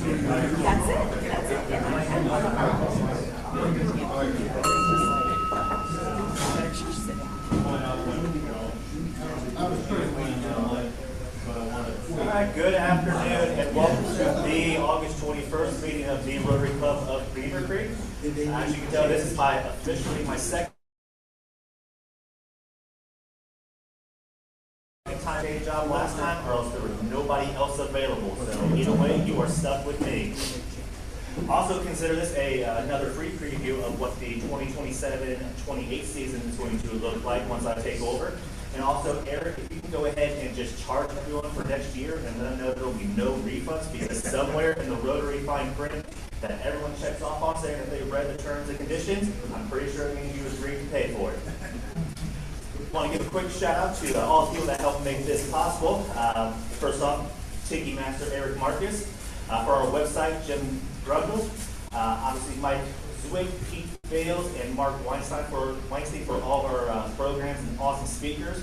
That's it. That's it. All right, good afternoon and welcome to the August 21st meeting of the Rotary Club of Beavercreek. As you can tell, this is officially my second time day job last time, or else there was nobody else available. So either way, you are stuck with me. Also consider this another free preview of what the 2027-28 season is going to look like once I take over. And also, Eric, if you can go ahead and just charge everyone for next year and let them know there will be no refunds, because somewhere in the Rotary fine print that everyone checks off on saying that they read the terms and conditions, I'm pretty sure it means you agreed to pay for it. I want to give a quick shout out to all the people that helped make this possible. First off, Tiki Master Eric Marcus. For our website, Jim Gruggle. Obviously, Mike Zwick, Pete Bales, and Mark Weinstein for all of our programs and awesome speakers.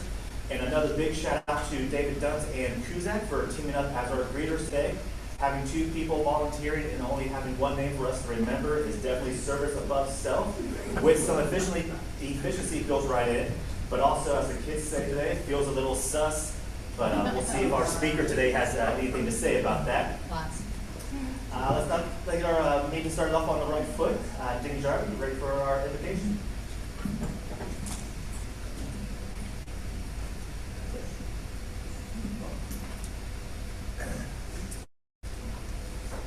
And another big shout out to David Duntz and Kuzak for teaming up as our greeters today. Having two people volunteering and only having one name for us to remember is definitely service above self, with some efficiency built right in. But also, as the kids say today, it feels a little sus. But we'll see if our speaker today has anything to say about that. Lots. Let's not get our meeting started off on the right foot. Dingy Jar, you ready for our invitation?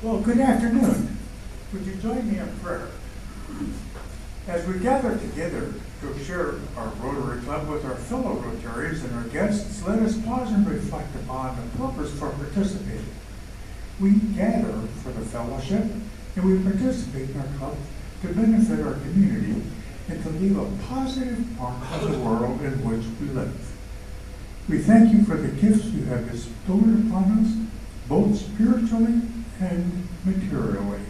Well, good afternoon. Would you join me in prayer? As we gather together to share our Rotary Club with our fellow Rotarians and our guests, let us pause and reflect upon the purpose for participating. We gather for the fellowship, and we participate in our club to benefit our community and to leave a positive mark of the world in which we live. We thank you for the gifts you have bestowed upon us, both spiritually and materially.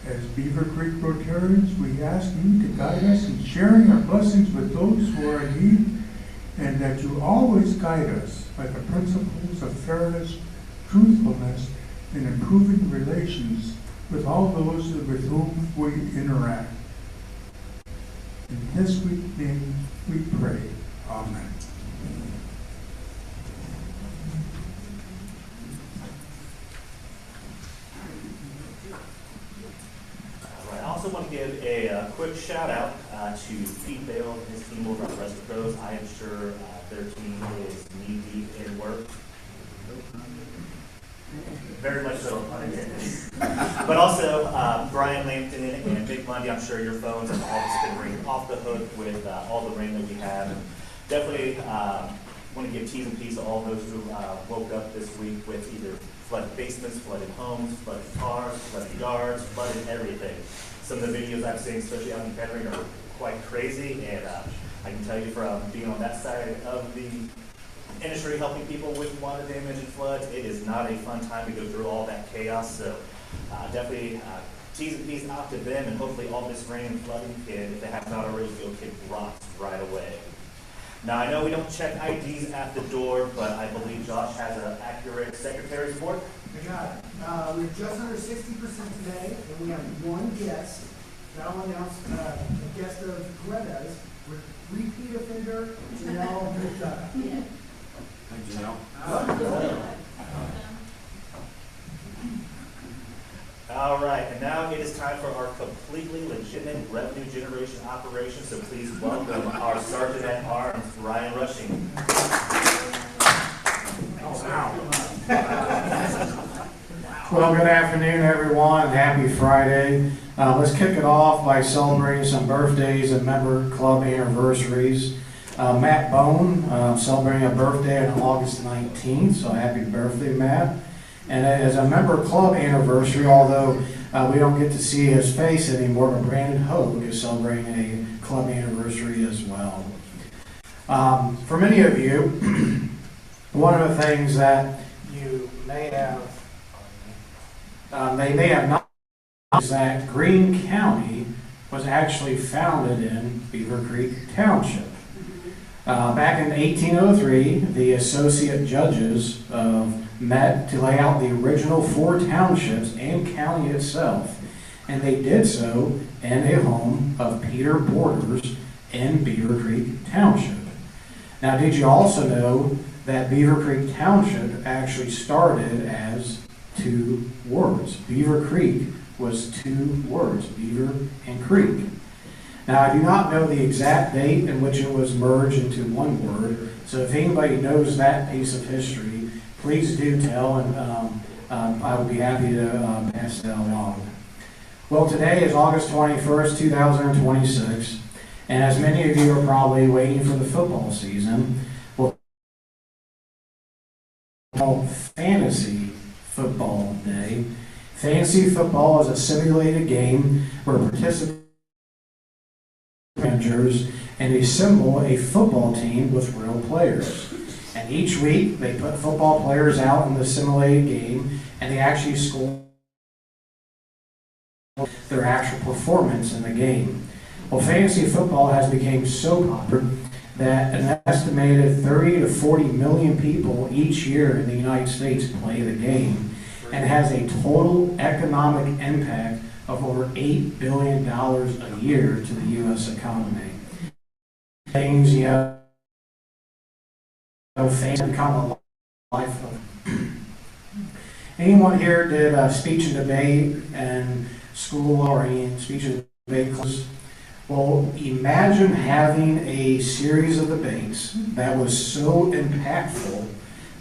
As Beavercreek Rotarians, we ask you to guide us in sharing our blessings with those who are in need, and that you always guide us by the principles of fairness, truthfulness, and improving relations with all those with whom we interact. In His sweet name we pray. Amen. I also want to give a quick shout out to Pete Bale and his team over at Rest of Pros. I am sure their team is knee deep in work. Very much so, unintended. But also, Brian Lampton and Big Monday, I'm sure your phones have all just been ringing off the hook with all the rain that we have. And definitely want to give T's and P's to all those who woke up this week with either flooded basements, flooded homes, flooded cars, flooded yards, flooded everything. Some of the videos I've seen, especially out in Kettering, are quite crazy. And I can tell you from being on that side of the industry helping people with water damage and floods, it is not a fun time to go through all that chaos. So definitely T's and P's out to them, and hopefully all this rain and flooding can, if they have not already, go kick rocks right away. Now I know we don't check IDs at the door, but I believe Josh has an accurate secretary's report. I got it. We're just under 60% today, and we have one guest. I'll announce a guest of Greta's, repeat offender, Janelle McDonough. Thank you, Janelle. All right, and now it is time for our completely legitimate revenue generation operation. So please welcome our Sergeant at Arms, Ryan Rushing. Well, good afternoon, everyone. Happy Friday. Let's kick it off by celebrating some birthdays and member club anniversaries. Matt Bone celebrating a birthday on August 19th, so happy birthday, Matt. And as a member club anniversary, although we don't get to see his face anymore, but Brandon Hogue is celebrating a club anniversary as well. For many of you, one of the things that you may have they may have not is that Greene County was actually founded in Beavercreek Township. Back in 1803, the associate judges of met to lay out the original 4 townships and county itself, and they did so in a home of Peter Borders in Beavercreek Township. Now, did you also know that Beavercreek Township actually started as 2 words? Beaver Creek was 2 words, beaver and creek. Now, I do not know the exact date in which it was merged into 1 word, so if anybody knows that piece of history, please do tell, and I will be happy to pass that along. Well, today is August 21st, 2026, and as many of you are probably waiting for the football season, well, Fantasy Football Day. Fantasy football is a simulated game where participants managers and assemble a football team with real players. And each week they put football players out in the simulated game, and they actually score their actual performance in the game. Well, fantasy football has become so popular that an estimated 30 to 40 million people each year in the United States play the game, and has a total economic impact of over $8 billion a year to the U.S. economy. Things, you know, fans become a life of. Anyone here did speech and debate in school or any speech and debate classes? Well, imagine having a series of debates that was so impactful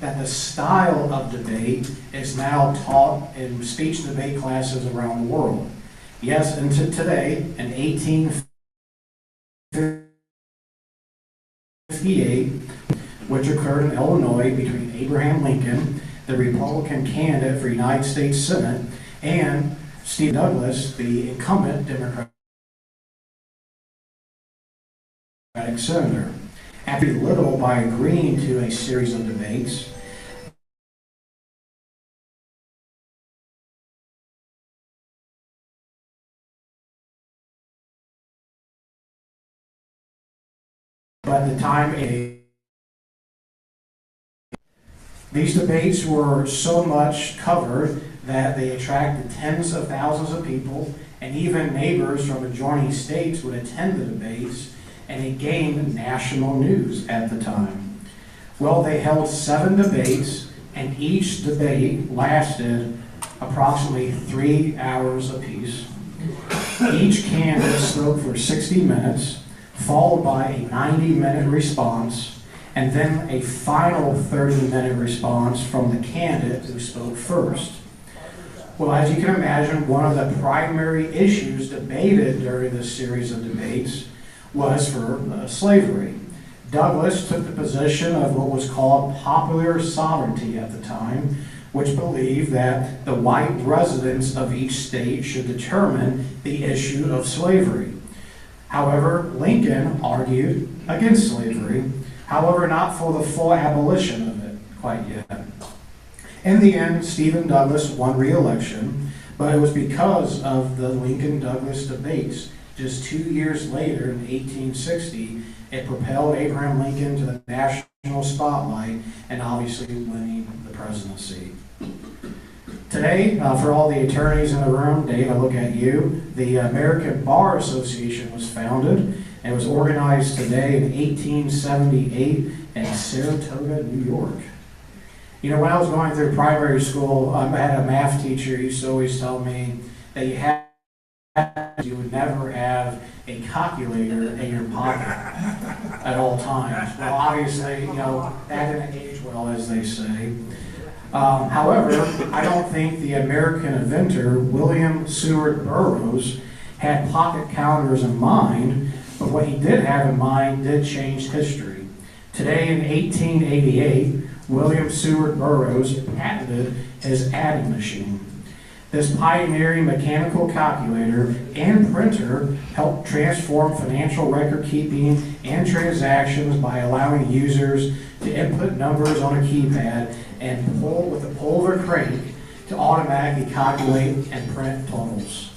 that the style of debate is now taught in speech and debate classes around the world. Yes, and today, in 1858, which occurred in Illinois between Abraham Lincoln, the Republican candidate for United States Senate, and Stephen Douglas, the incumbent Democratic senator. After little by agreeing to a series of debates, but at the time, these debates were so much covered that they attracted tens of thousands of people, and even neighbors from adjoining states would attend the debates, and it gained national news at the time. Well, they held 7 debates, and each debate lasted approximately 3 hours apiece. Each candidate spoke for 60 minutes, followed by a 90-minute response, and then a final 30-minute response from the candidate who spoke first. Well, as you can imagine, one of the primary issues debated during this series of debates was for slavery. Douglas took the position of what was called popular sovereignty at the time, which believed that the white residents of each state should determine the issue of slavery. However, Lincoln argued against slavery, however, not for the full abolition of it quite yet. In the end, Stephen Douglas won re-election, but it was because of the Lincoln-Douglas debates. Just 2 years later, in 1860, it propelled Abraham Lincoln to the national spotlight and obviously winning the presidency. Today, for all the attorneys in the room, Dave, I look at you, the American Bar Association was founded and was organized today in 1878 in Saratoga, New York. You know, when I was going through primary school, I had a math teacher who used to always tell me that you would never have a calculator in your pocket at all times. Well, obviously, you know, that didn't age well, as they say. However, I don't think the American inventor, William Seward Burroughs, had pocket calendars in mind, but what he did have in mind did change history. Today, in 1888, William Seward Burroughs patented his adding machine. This pioneering mechanical calculator and printer helped transform financial record keeping and transactions by allowing users to input numbers on a keypad and pull with a pull of a crank to automatically calculate and print totals.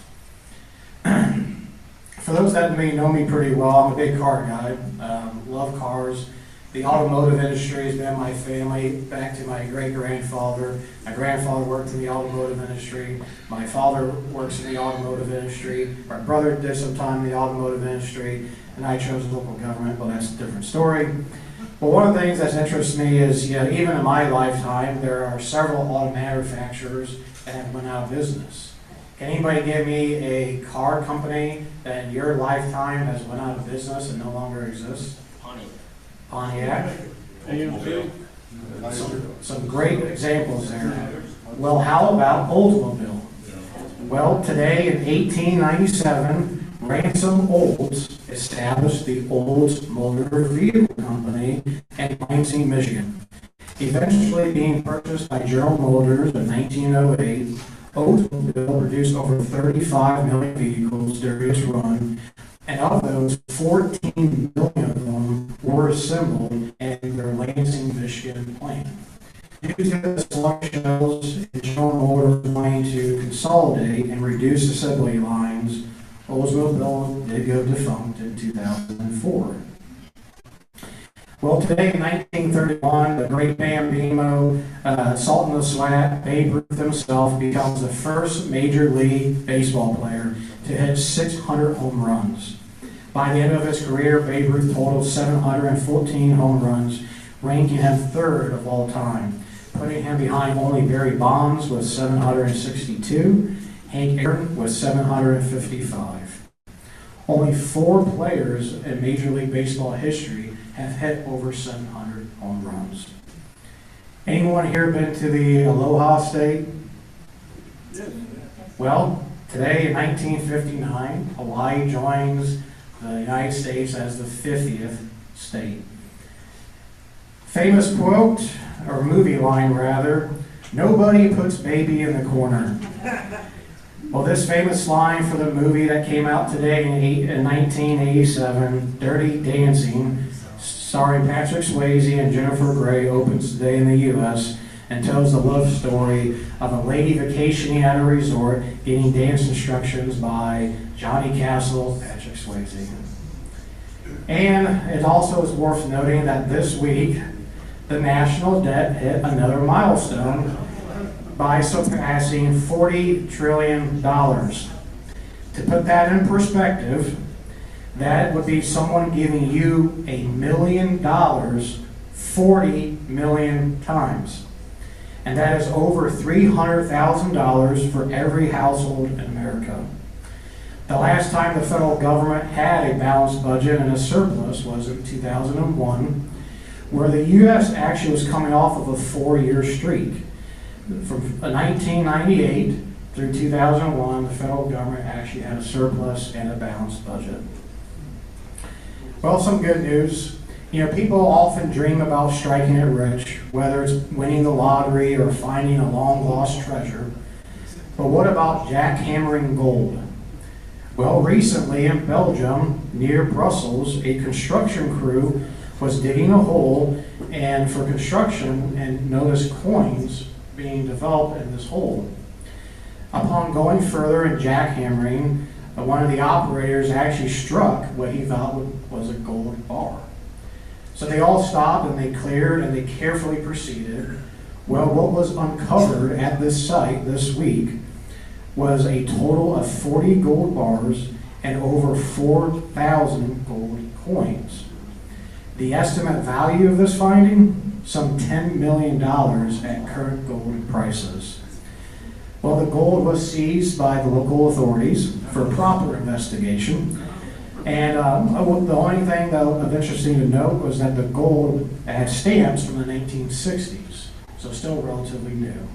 For those that may know me pretty well, I'm a big car guy, love cars, The automotive industry has been my family back to my great-grandfather. My grandfather worked in the automotive industry. My father works in the automotive industry. My brother did some time in the automotive industry, and I chose local government, but that's a different story. But one of the things that interests me is, you know, even in my lifetime, there are several auto manufacturers that have went out of business. Can anybody give me a car company that in your lifetime has went out of business and no longer exists? Pontiac. Some great examples there. Well, how about Oldsmobile? Well, today in 1897, Ransom Olds established the Olds Motor Vehicle Company in Lansing, Michigan. Eventually being purchased by General Motors in 1908, Oldsmobile produced over 35 million vehicles during its run, and of those, 14 million of them were assembled in their Lansing, Michigan plant. Due to the sluggish sales and General Motors wanting to consolidate and reduce assembly lines, Oldsmobile did go defunct in 2004. Well, today in 1931, the great Bambino, Salt in the Sweat, Babe Ruth himself becomes the first Major League Baseball player to hit 600 home runs. By the end of his career, Babe Ruth totaled 714 home runs, ranking him third of all time, putting him behind only Barry Bonds with 762, Hank Aaron with 755. Only 4 players in Major League Baseball history have hit over 700 home runs. Anyone here been to the Aloha State? Well, today in 1959, Hawaii joins the United States as the 50th state. Famous quote, or movie line rather, "Nobody puts baby in the corner." Well, this famous line for the movie that came out today in 1987, Dirty Dancing, starring Patrick Swayze and Jennifer Grey, opens today in the U.S. and tells the love story of a lady vacationing at a resort getting dance instructions by Johnny Castle, Patrick Swayze. And it also is worth noting that this week, the national debt hit another milestone by surpassing $40 trillion. To put that in perspective, that would be someone giving you $1 million 40 million times. And that is over $300,000 for every household in America. The last time the federal government had a balanced budget and a surplus was in 2001, where the U.S. actually was coming off of a 4-year streak. From 1998 through 2001, the federal government actually had a surplus and a balanced budget. Well, some good news. You know, people often dream about striking it rich, whether it's winning the lottery or finding a long-lost treasure. But what about jackhammering gold? Well, recently in Belgium, near Brussels, a construction crew was digging a hole and for construction and noticed coins being developed in this hole. Upon going further and jackhammering, one of the operators actually struck what he thought was a gold bar. So they all stopped and they cleared and they carefully proceeded. Well, what was uncovered at this site this week was a total of 40 gold bars and over 4,000 gold coins. The estimate value of this finding, some $10 million at current gold prices. Well, the gold was seized by the local authorities for proper investigation. And the only thing that was interesting to note was that the gold had stamps from the 1960s, so still relatively new.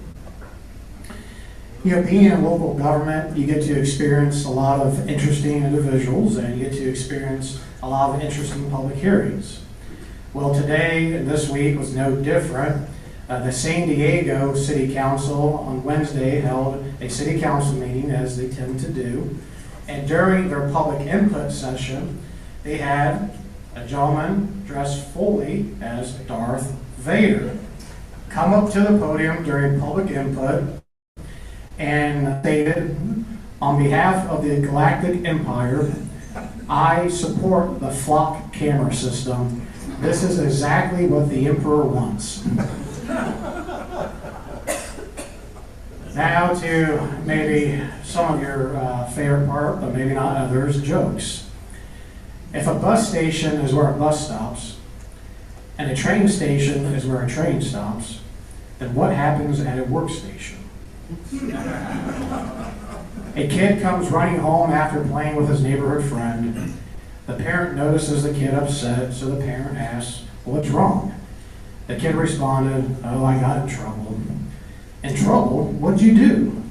You know, being in local government, you get to experience a lot of interesting individuals and you get to experience a lot of interesting public hearings. Well, today, this week, was no different. The San Diego City Council on Wednesday held a city council meeting, as they tend to do. And during their public input session, they had a gentleman dressed fully as Darth Vader come up to the podium during public input and stated, on behalf of the Galactic Empire, I support the flock camera system This is exactly what the emperor wants. Now to maybe some of your favorite part, but maybe not others, jokes. If a bus station is where a bus stops, and a train station is where a train stops, then what happens at a workstation? A kid comes running home after playing with his neighborhood friend. The parent notices the kid upset, so the parent asks, "What's wrong?" The kid responded, "Oh, I got in trouble." "In trouble? What'd you do?"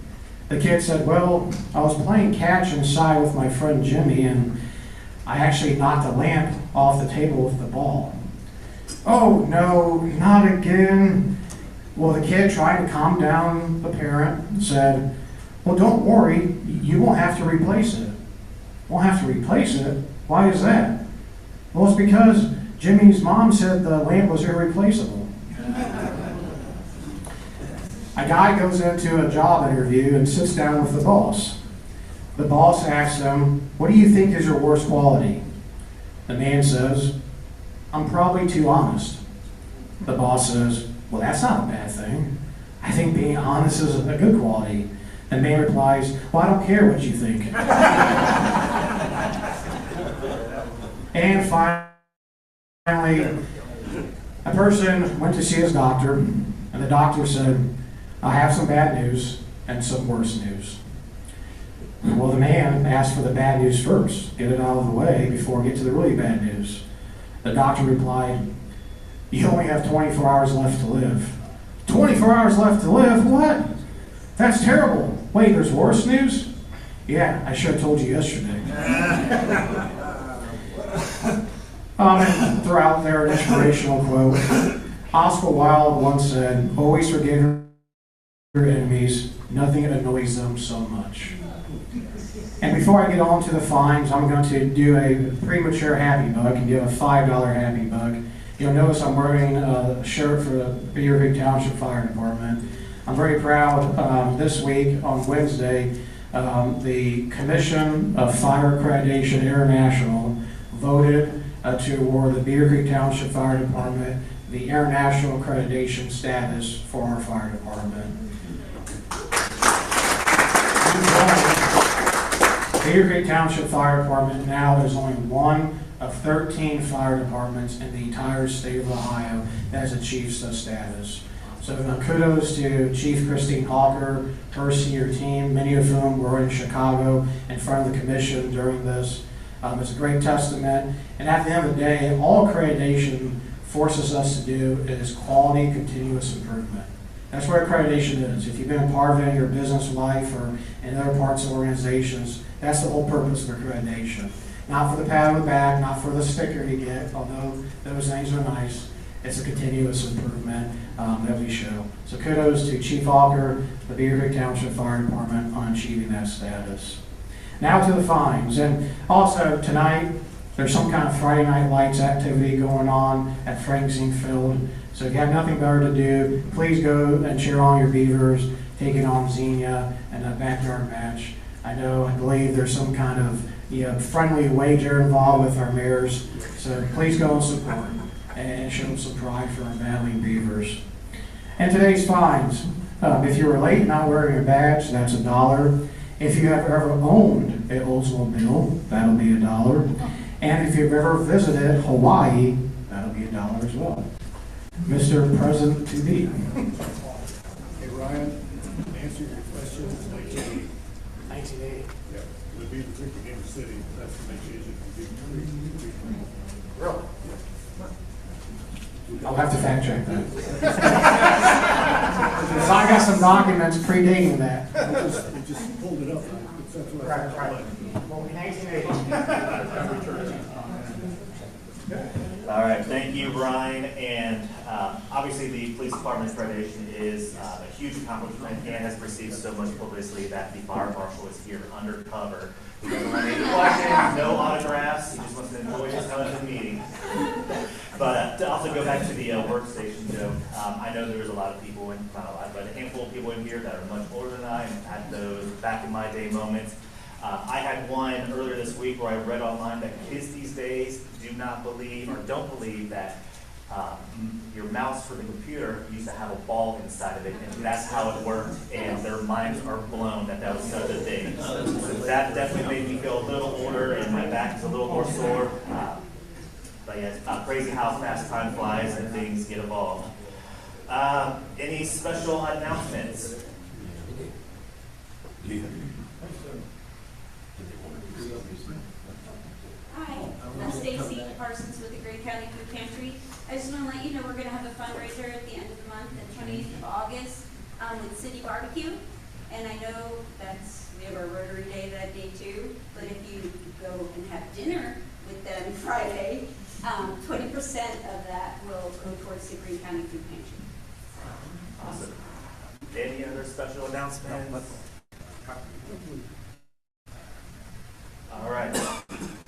The kid said, "Well, I was playing catch inside with my friend Jimmy, and I actually knocked a lamp off the table with the ball." "Oh, no, not again." Well, the kid, trying to calm down the parent, said, "Well, don't worry, you won't have to replace it." "Won't have to replace it? Why is that?" "Well, it's because Jimmy's mom said the lamp was irreplaceable." A guy goes into a job interview and sits down with the boss. The boss asks him, "What do you think is your worst quality?" The man says, "I'm probably too honest." The boss says, "Well, that's not a bad thing. I think being honest is a good quality." The man replies, "Well, I don't care what you think." And finally, a person went to see his doctor, and the doctor said, "I have some bad news and some worse news." Well, the man asked for the bad news first, get it out of the way before we get to the really bad news. The doctor replied, "You only have 24 hours left to live." 24 hours left to live? What? That's terrible. Wait, there's worse news? Yeah, I should have told you yesterday. And throughout there, an inspirational quote. Oscar Wilde once said, "Always forgive your enemies. Nothing annoys them so much." And before I get on to the fines, I'm going to do a premature happy buck and give a $5 happy buck. You'll notice I'm wearing a shirt for the Beavercreek Township Fire Department. I'm very proud this week on Wednesday, the Commission of Fire Accreditation International voted to award the Beavercreek Township Fire Department the international accreditation status for our fire department. Beavercreek Township Fire Department now is only one of 13 fire departments in the entire state of Ohio that has achieved such status. So kudos to Chief Christine Hawker, her senior team, many of whom were in Chicago in front of the commission during this. It's a great testament. And at the end of the day, all accreditation forces us to do is quality continuous improvement. That's what accreditation is. If you've been a part of it in your business life or in other parts of organizations, that's the whole purpose of accreditation. Not for the pat on the back, not for the sticker you get, although those things are nice. It's a continuous improvement that we show. So kudos to Chief Hawker, the Beavercreek Township Fire Department on achieving that status. Now to the fines. And also tonight, there's some kind of Friday Night Lights activity going on at Frank Zink Field. So if you have nothing better to do, please go and cheer on your Beavers, taking on Xenia in a backyard match. I believe there's some kind of friendly wager involved with our mares. So please go and support and show some pride for our battling Beavers. And today's fines. If you were late not wearing a badge, that's $1. If you have ever owned an Oldsmobile, that'll be $1. And if you've ever visited Hawaii, that'll be $1 as well. Mr. President to be. Hey Ryan, answer your question. 1980. 1980. Yeah, the Beavercreek became a city. That's what makes it easy for Beavercreek. Really? I'll have to fact check that. So I got some documents predating that. It just pulled it up. That's what I thought. Right. Well, 1980. All right, thank you, Brian. And obviously, the police department accreditation is a huge accomplishment and has received so much publicity that the fire marshal is here undercover. He doesn't want any questions, no autographs. He just wants to enjoy his time at the meeting. But to also go back to the workstation joke, I know there's a lot of people in, not a lot, but a handful of people in here that are much older than I am at those back in my day moments. I had one earlier this week where I read online that kids these days do not believe or don't believe that your mouse for the computer used to have a ball inside of it, and that's how it worked, and their minds are blown that that was such a thing. So that definitely made me feel a little older, and my back is a little more sore. But yeah, it's crazy how fast time flies and things get evolved. Any special announcements? Hi, I'm Stacy Parsons with the Greene County Food Pantry. I just want to let you know we're going to have a fundraiser at the end of the month, the 20th of August, with City Barbecue. And I know we have our Rotary Day that day too, but if you go and have dinner with them Friday, 20% of that will go towards the Greene County Food Pantry. Awesome. Any other special announcements? All right.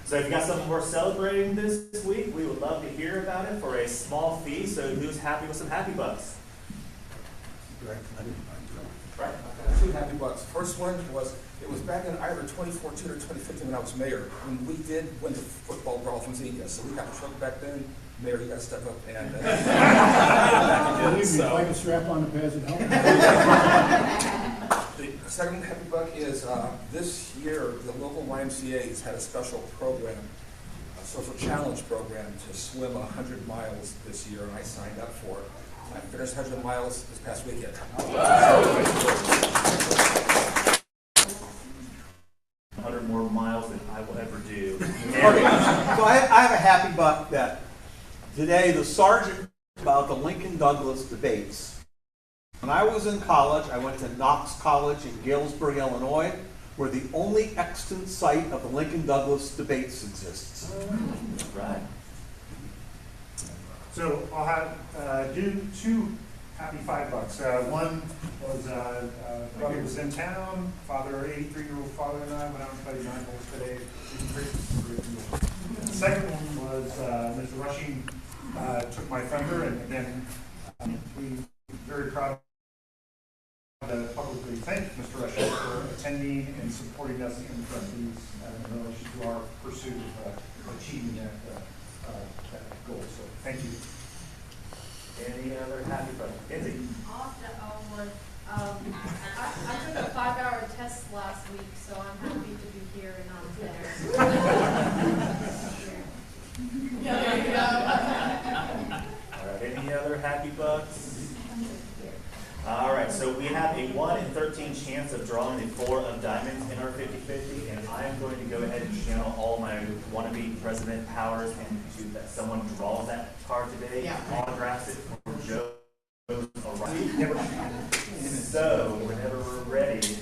So if you got something worth celebrating this week, we would love to hear about it for a small fee. So who's happy with some happy bucks? Right. Right. Two happy bucks. First one was, it was back in either 2014 or 2015 when I was mayor, when we did win the football brawl from Xenia. So we got in trouble back then. Mayor, you got to step up and back again. So, like a strap on the pads at home. the second happy buck is this year the local YMCA has had a special program, a social challenge program to swim 100 miles this year, and I signed up for it. I finished 100 miles this past weekend. 100 more miles than I will ever do. Okay, so I have a happy buck that today the sergeant about the Lincoln Douglas debates. When I was in college, I went to Knox College in Galesburg, Illinois, where the only extant site of the Lincoln Douglas debates exists. Right. So I'll have do two happy $5. One was brother was in town. 83-year-old father and I went out and played 9 holes today. The second one was Mr. Rushing took my thunder, and again, we very proud to publicly thank Mr. Rushing for attending and supporting us in trustees in relation to our pursuit of achieving that goal. So thank you. Any other happy bucks? Kenzie? Off to Elmwood. I took a 5-hour test last week, so I'm happy to be here and not there. Yeah, there you go. All right, any other happy bucks? All right, so we have a 1 in 13 chance of drawing the 4 of diamonds in our 50-50, and I am going to go ahead and channel all my wannabe president powers into that someone draws that card today, autographs it for Joe. So, whenever we're ready.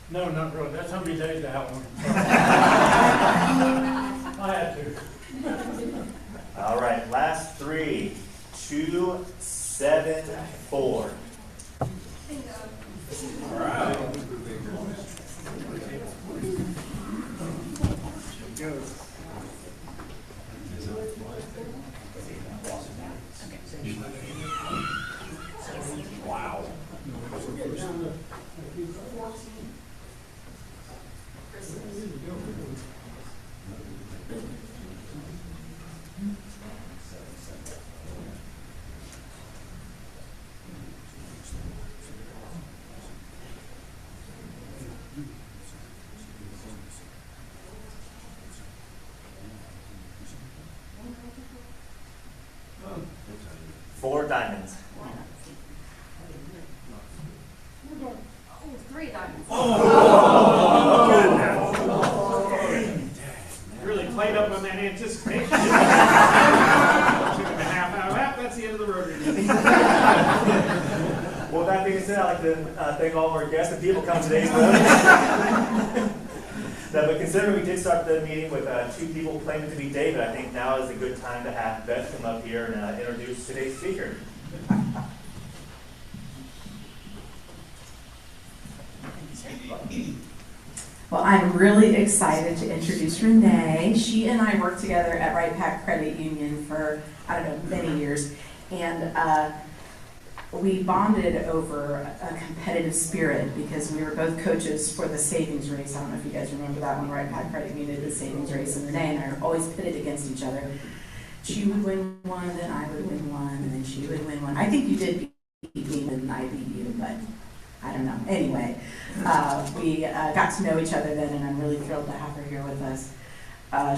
No, not really. That's how many days to have one. I had to. All right, last 3, 2, 7, 4. All right. Wow. 4 diamonds. Oh, 3 diamonds. Really played up on that anticipation. 2.5 out of that, that's the end of the Rotary meeting. Well, that being said, I'd like to thank all of our guests and people coming today. Now, but considering we did start the meeting with 2 people claiming to be David, I think now is a good time to have Beth come up here and introduce today's speaker. Well, I'm really excited to introduce Renee. She and I worked together at Right Pack Credit Union for, I don't know, many years. And we bonded over a competitive spirit because we were both coaches for the savings race. I don't know if you guys remember that one, Right Pack Credit Union did the savings race, and Renee and I were always pitted against each other. She would win one, then I would win one, and then she would win one. I think you did beat me, and I beat you, but I don't know. Anyway, we got to know each other then, and I'm really thrilled to have her here with us.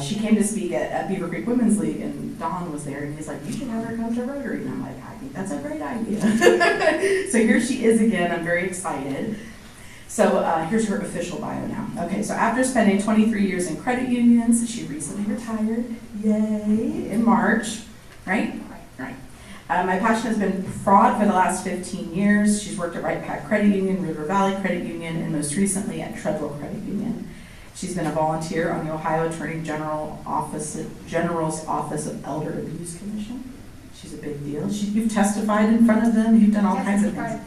She came to speak at Beavercreek Women's League, and Don was there, and he's like, you should have her come to Rotary. And I'm like, I think that's a great idea. So here she is again. I'm very excited. So here's her official bio now. Okay, so after spending 23 years in credit unions, she recently retired, yay, in March, right? Right. My passion has been fraud for the last 15 years. She's worked at Right Pack Credit Union, River Valley Credit Union, and most recently at Treadwell Credit Union. She's been a volunteer on the Ohio Attorney General's Office of Elder Abuse Commission. She's a big deal. You've testified in front of them. You've done all kinds of things. In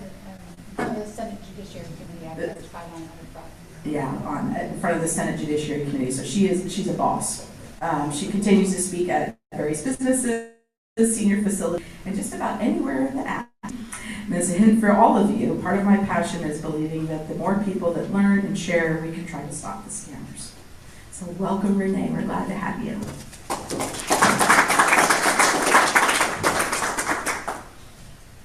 front of the Senate Judiciary Committee, I've testified on other projects. Yeah, in front of the Senate Judiciary Committee. So she's a boss. She continues to speak at various businesses, senior facilities, and just about anywhere in the app. And as a hint for all of you, part of my passion is believing that the more people that learn and share, we can try to stop the scammers. So welcome, Renee. We're glad to have you.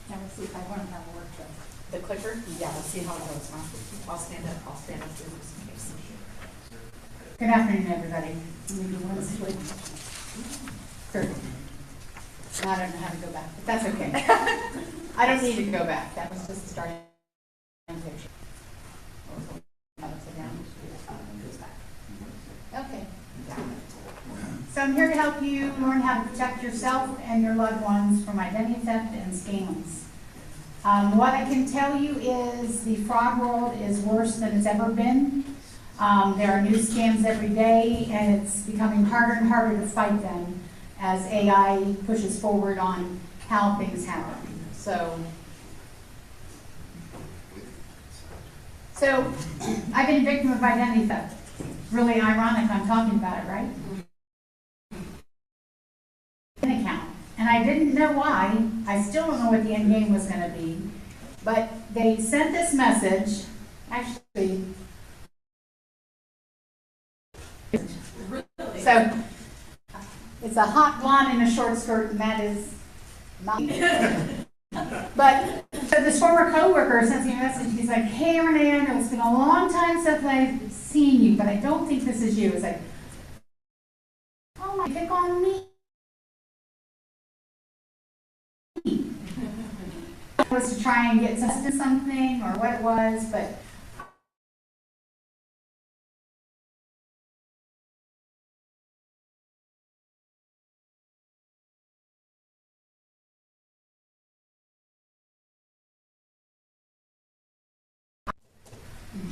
Now let's see if I want to have a word trip. The clicker? Yeah, let's see how it goes, huh? I'll stand up through this case. Good afternoon, everybody. Maybe one switch. Sure. I don't know how to go back, but that's okay. I don't need to go back. That was just the starting picture. Okay. So I'm here to help you learn how to protect yourself and your loved ones from identity theft and scams. What I can tell you is the fraud world is worse than it's ever been. There are new scams every day, and it's becoming harder and harder to fight them as AI pushes forward on how things happen. So I've been a victim of identity theft. Really ironic I'm talking about it, right? An account. And I didn't know why. I still don't know what the end game was going to be. But they sent this message, actually. So it's a hot blonde in a short skirt, and that is not. But so this former coworker sent me a message. He's like, "Hey, Renee, I know it's been a long time since I've seen you, but I don't think this is you." It's like, "Oh my, pick on me." It was to try and get something or what it was, but.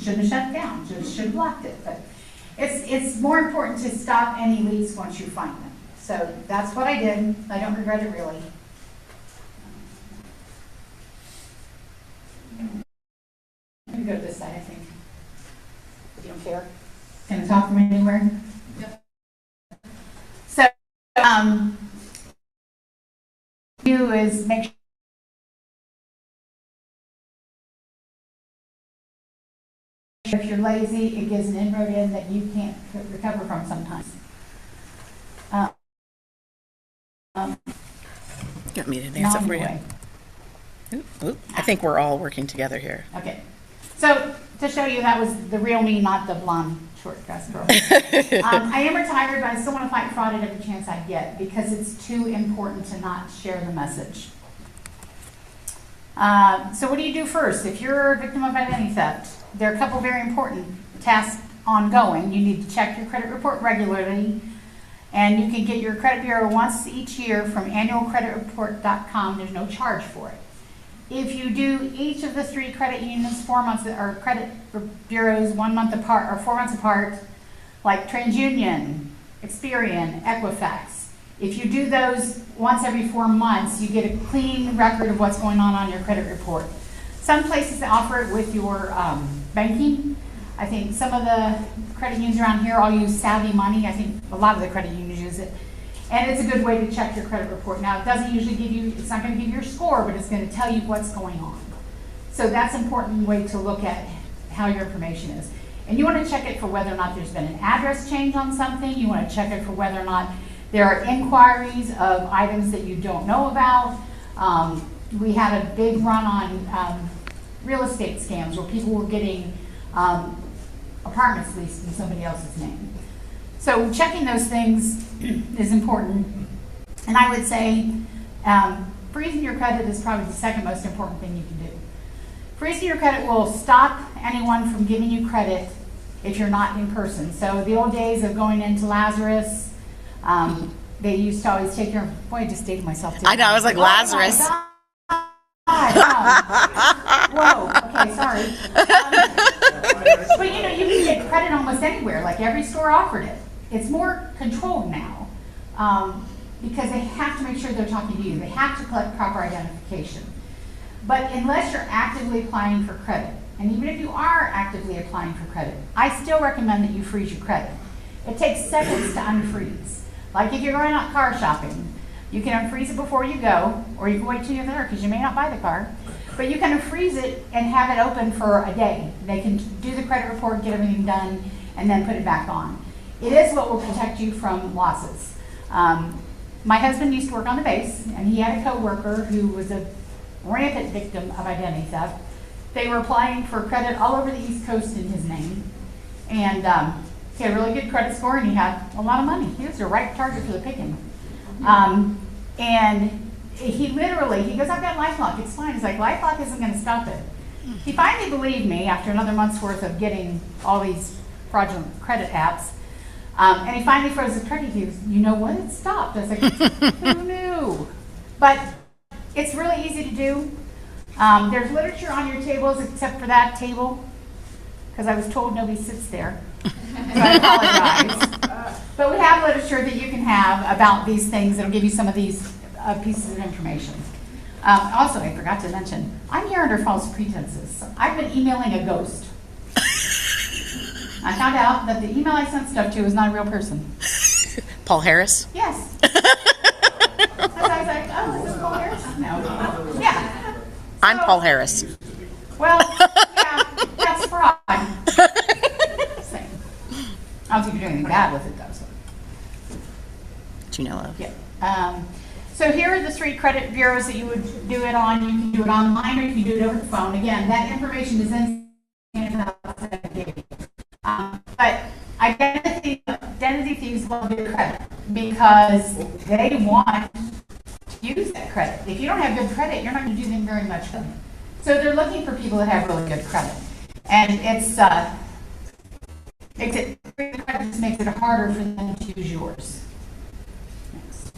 Should have shut down, should have blocked it, but it's more important to stop any leaks once you find them. So that's what I did. I don't regret it really. Let me go to this side, I think. If you don't care. Can I talk from anywhere? Yep. So, you is make sure if you're lazy, it gives an inroad in that you can't recover from sometimes. You want me to answer for you? I think we're all working together here. Okay. So to show you, that was the real me, not the blonde short dress girl. I am retired, but I still want to fight fraud at every chance I get because it's too important to not share the message. So what do you do first? If you're a victim of identity theft, there are a couple very important tasks ongoing. You need to check your credit report regularly, and you can get your credit bureau once each year from annualcreditreport.com. There's no charge for it. If you do each of the 3 credit unions 4 months, or credit bureaus 1 month apart or 4 months apart, like TransUnion, Experian, Equifax, if you do those once every 4 months, you get a clean record of what's going on your credit report. Some places offer it with your banking. I think some of the credit unions around here all use Savvy Money. I think a lot of the credit unions use it. And it's a good way to check your credit report. Now, it doesn't usually give you, it's not going to give you your score, but it's going to tell you what's going on. So that's an important way to look at how your information is. And you want to check it for whether or not there's been an address change on something. You want to check it for whether or not there are inquiries of items that you don't know about. We had a big run on real estate scams where people were getting apartments leased in somebody else's name. So checking those things is important. And I would say freezing your credit is probably the second most important thing you can do. Freezing your credit will stop anyone from giving you credit if you're not in person. So the old days of going into Lazarus, they used to always take your, boy, I just dated myself. I know, I was like, Lazarus. Whoa, okay, sorry. But you know, you can get credit almost anywhere, like every store offered it. It's more controlled now because they have to make sure they're talking to you. They have to collect proper identification. But unless you're actively applying for credit, and even if you are actively applying for credit, I still recommend that you freeze your credit. It takes seconds to unfreeze. Like if you're going out car shopping, you can unfreeze it before you go, or you can wait till you're there because you may not buy the car. But you can unfreeze it and have it open for a day. They can do the credit report, get everything done, and then put it back on. It is what will protect you from losses. My husband used to work on the base, and he had a coworker who was a rampant victim of identity theft. They were applying for credit all over the East Coast in his name, and he had a really good credit score, and he had a lot of money. He was the right target for the picking. And he literally, he goes, I've got LifeLock, it's fine. He's like, LifeLock isn't going to stop it. He finally believed me after another month's worth of getting all these fraudulent credit apps. And he finally froze his credit. He goes, you know what? It stopped. I was like, who knew? But it's really easy to do. There's literature on your tables except for that table, because I was told nobody sits there. So I apologize. But we have literature that you can have about these things that will give you some of these pieces of information. Also, I forgot to mention, I'm here under false pretenses. I've been emailing a ghost. I found out that the email I sent stuff to was not a real person. Paul Harris? Yes. So I was like, oh, is this Paul Harris? No. Yeah. I'm Paul Harris. Well, yeah, that's fraud. Same. I don't think you're doing anything bad with it, though. So. Do you know of? Yeah. So here are the 3 credit bureaus that you would do it on. You can do it online or you can do it over the phone. Again, that information is in but identity thieves love your credit because they want to use that credit. If you don't have good credit, you're not going to do them very much good. So they're looking for people that have really good credit. And it's makes it harder for them to use yours. Next.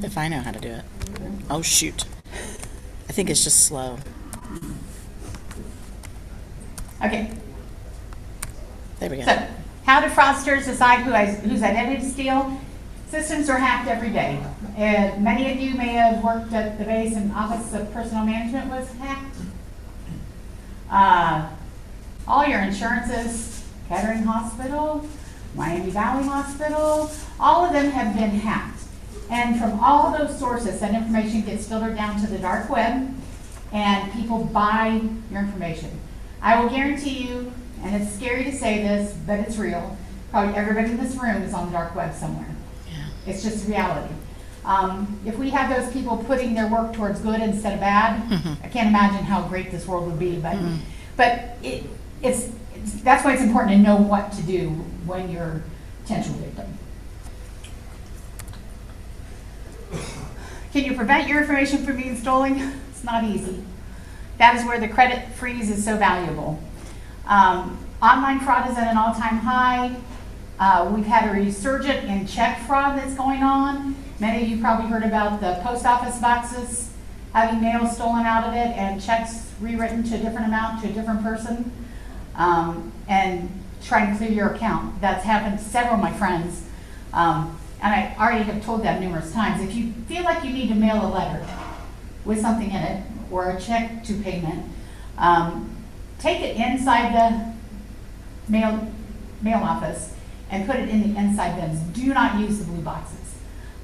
If I know how to do it. Oh, shoot. I think it's just slow. Okay. There we go. So, how do fraudsters decide whose identity to steal? Systems are hacked every day. And many of you may have worked at the base and Office of Personnel Management was hacked. All your insurances, Kettering Hospital, Miami Valley Hospital, all of them have been hacked. And from all of those sources, that information gets filtered down to the dark web, and people buy your information. I will guarantee you, and it's scary to say this, but it's real, probably everybody in this room is on the dark web somewhere. Yeah. It's just reality. If we have those people putting their work towards good instead of bad, I can't imagine how great this world would be. But that's why it's important to know what to do when you're a potential victim. Can you prevent your information from being stolen? It's not easy. That is where the credit freeze is so valuable. Online fraud is at an all-time high. We've had a resurgence in check fraud that's going on. Many of you probably heard about the post office boxes having mail stolen out of it and checks rewritten to a different amount to a different person, and trying to clear your account. That's happened to several of my friends. And I already have told them numerous times, if you feel like you need to mail a letter with something in it or a check to payment, Take it inside the mail office and put it in the inside bins. Do not use the blue boxes.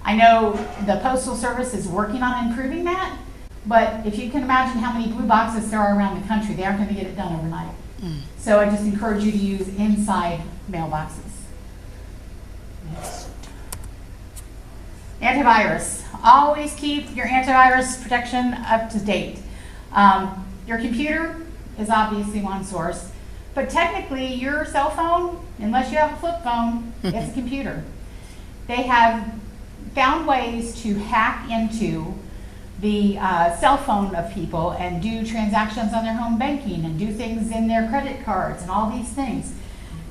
I know the Postal Service is working on improving that, but if you can imagine how many blue boxes there are around the country, they aren't going to get it done overnight. So I just encourage you to use inside mailboxes. Antivirus. Always keep your antivirus protection up to date. Your computer is obviously one source, but technically your cell phone, unless you have a flip phone, it's a computer. They have found ways to hack into the cell phone of people and do transactions on their home banking and do things in their credit cards and all these things.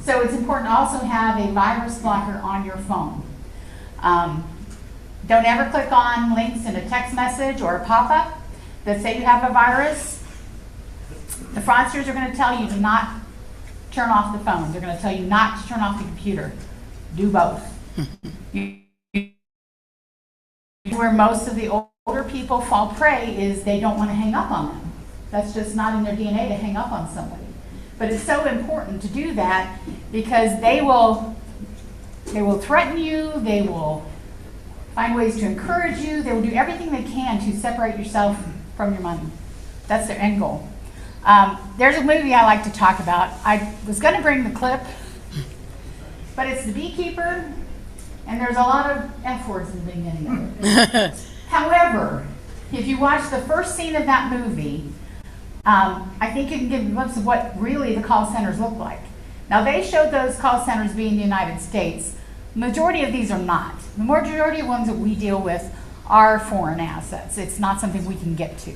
So it's important to also have a virus blocker on your phone. Don't ever click on links in a text message or a pop-up that say you have a virus. The fraudsters are going to tell you to not turn off the phone. They're going to tell you not to turn off the computer. Do both. Where most of the older people fall prey is they don't want to hang up on them. That's just not in their DNA to hang up on somebody. But it's so important to do that because they will threaten you, they will find ways to encourage you, they will do everything they can to separate yourself from your money. That's their end goal. There's a movie I like to talk about. I was going to bring the clip, but it's The Beekeeper, and there's a lot of F words in the beginning of it. However, if you watch the first scene of that movie, I think you can get a glimpse of what really the call centers look like. Now, they showed those call centers being the United States. Majority of these are not. The majority of ones that we deal with are foreign assets. It's not something we can get to.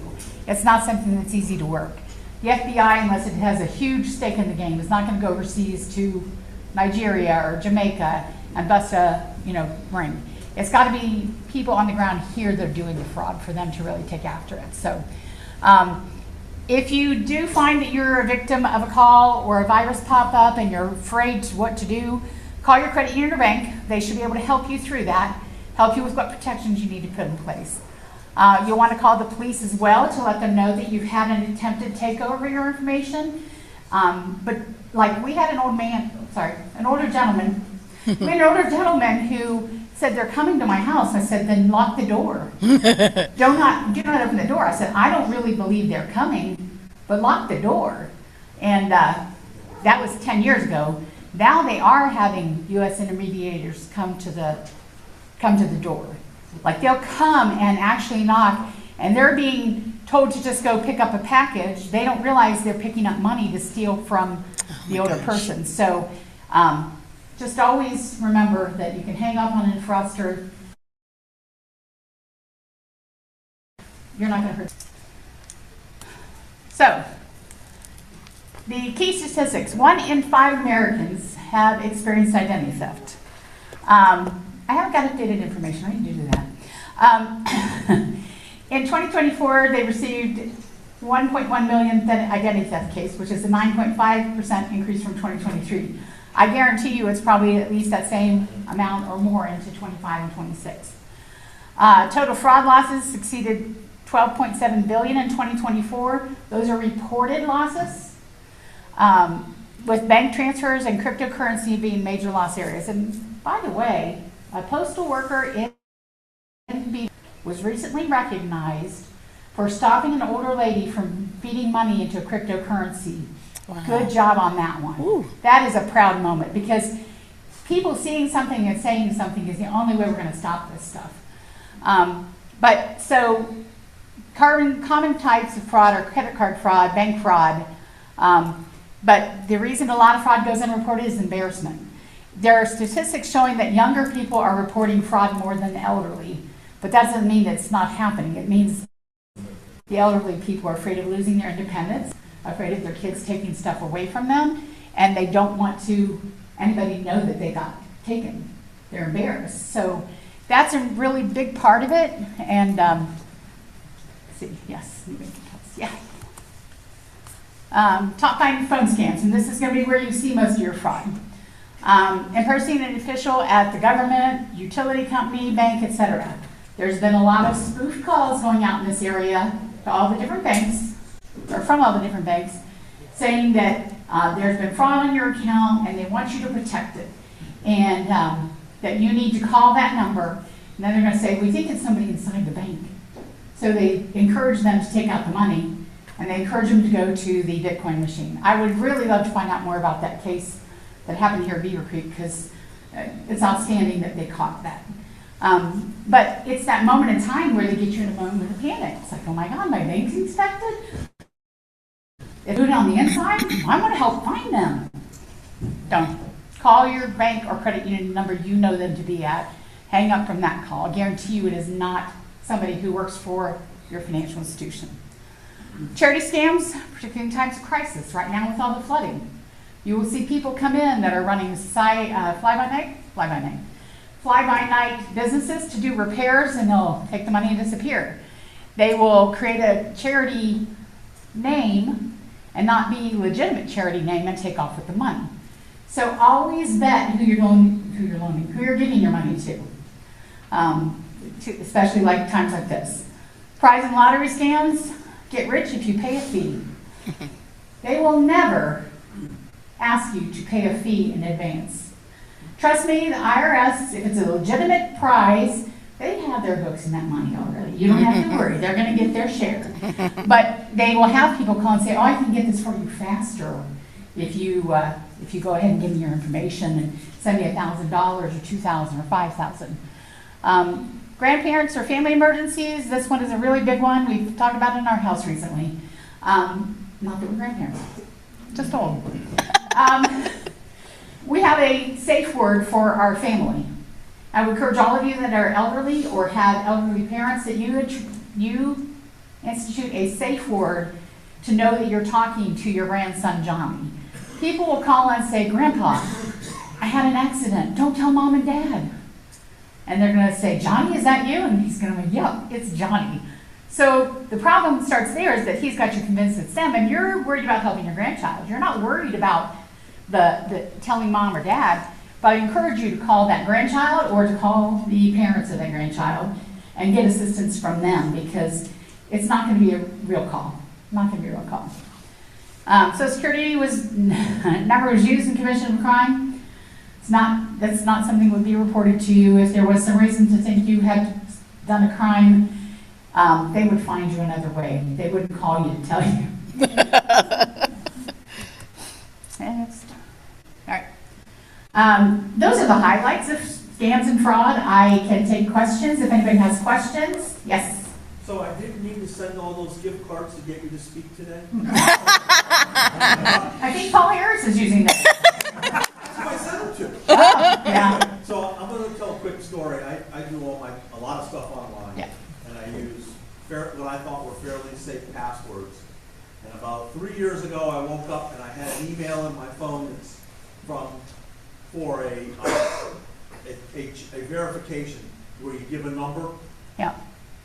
It's not something that's easy to work. The FBI, unless it has a huge stake in the game, is not going to go overseas to Nigeria or Jamaica and bust a ring. It's got to be people on the ground here that are doing the fraud for them to really take after it. So if you do find that you're a victim of a call or a virus pop up and you're afraid what to do, call your credit union or bank. They should be able to help you through that, help you with what protections you need to put in place. You'll want to call the police as well to let them know that you've had an attempted takeover of your information. But like we had an older gentleman. We had an older gentleman who said they're coming to my house. I said, then lock the door. do not open the door. I said, I don't really believe they're coming, but lock the door. And that was 10 years ago. Now they are having U.S. intermediators come to the door. Like they'll come and actually knock, and they're being told to just go pick up a package. They don't realize they're picking up money to steal from the older person. So just always remember that you can hang up on a fraudster. You're not going to hurt. So the key statistics: 1 in 5 Americans have experienced identity theft. I haven't got updated information. I need to do that. In 2024, they received 1.1 million identity theft case, which is a 9.5% increase from 2023. I guarantee you it's probably at least that same amount or more into 25 and 26. Total fraud losses exceeded 12.7 billion in 2024. Those are reported losses, with bank transfers and cryptocurrency being major loss areas. And by the way, a postal worker in Beavercreek was recently recognized for stopping an older lady from feeding money into a cryptocurrency. Wow. Good job on that one. Ooh. That is a proud moment because people seeing something and saying something is the only way we're going to stop this stuff. But so common types of fraud are credit card fraud, bank fraud. But the reason a lot of fraud goes unreported is embarrassment. There are statistics showing that younger people are reporting fraud more than the elderly, but that doesn't mean that it's not happening. It means the elderly people are afraid of losing their independence, afraid of their kids taking stuff away from them, and they don't want to anybody know that they got taken. They're embarrassed. So that's a really big part of it. And let's see, yes, yeah. Top 5 phone scams, and this is going to be where you see most of your fraud. Impersonating an official at the government, utility company, bank, etc. There's been a lot of spoof calls going out in this area to all the different banks or from all the different banks, saying that there's been fraud on your account and they want you to protect it. And that you need to call that number. And then they're going to say, we think it's somebody inside the bank. So they encourage them to take out the money, and they encourage them to go to the Bitcoin machine. I would really love to find out more about that case that happened here at Beavercreek, because it's outstanding that they caught that. But it's that moment in time where they get you in a moment of panic. It's like, oh my God, my bank's inspected. They do it on the inside. I want to help find them. Don't. Call your bank or credit union number you know them to be at. Hang up from that call. I guarantee you it is not somebody who works for your financial institution. Charity scams, particularly in times of crisis, right now with all the flooding. You will see people come in that are running fly-by-night businesses to do repairs, and they'll take the money and disappear. They will create a charity name and not be legitimate charity name and take off with the money. So always vet who you're giving your money to, especially like times like this. Prize and lottery scams, get rich if you pay a fee. They will never ask you to pay a fee in advance. Trust me, the IRS, if it's a legitimate prize, they have their books in that money already. You don't have to worry, they're going to get their share. But they will have people call and say, oh, I can get this for you faster if you go ahead and give me your information and send me $1,000 or $2,000 or $5,000. Grandparents or family emergencies, this one is a really big one. We've talked about it in our house recently. Not that we're grandparents, just old. We have a safe word for our family. I would encourage all of you that are elderly or have elderly parents that you institute a safe word to know that you're talking to your grandson, Johnny. People will call and say, Grandpa, I had an accident. Don't tell Mom and Dad. And they're going to say, Johnny, is that you? And he's going to go, yep, it's Johnny. So the problem starts there is that he's got you convinced it's them, and you're worried about helping your grandchild. You're not worried about the telling Mom or Dad, but I encourage you to call that grandchild or to call the parents of that grandchild and get assistance from them, because it's not going to be a real call. Not going to be a real call. Social Security never was used in commission of a crime. That's not something that would be reported to you. If there was some reason to think you had done a crime, they would find you another way. They wouldn't call you to tell you. Next. All right. Those are the highlights of scams and fraud. I can take questions if anybody has questions. Yes. So I didn't need to send all those gift cards to get you to speak today? I think Paul Harris is using that. That's who I sent them to. Oh, yeah. So I'm going to tell a quick story. I do a lot of stuff online, yeah. And I use what I thought were fairly safe passwords. And about 3 years ago, I woke up and I had an email in my phone that's for a verification where you give a number. Yeah.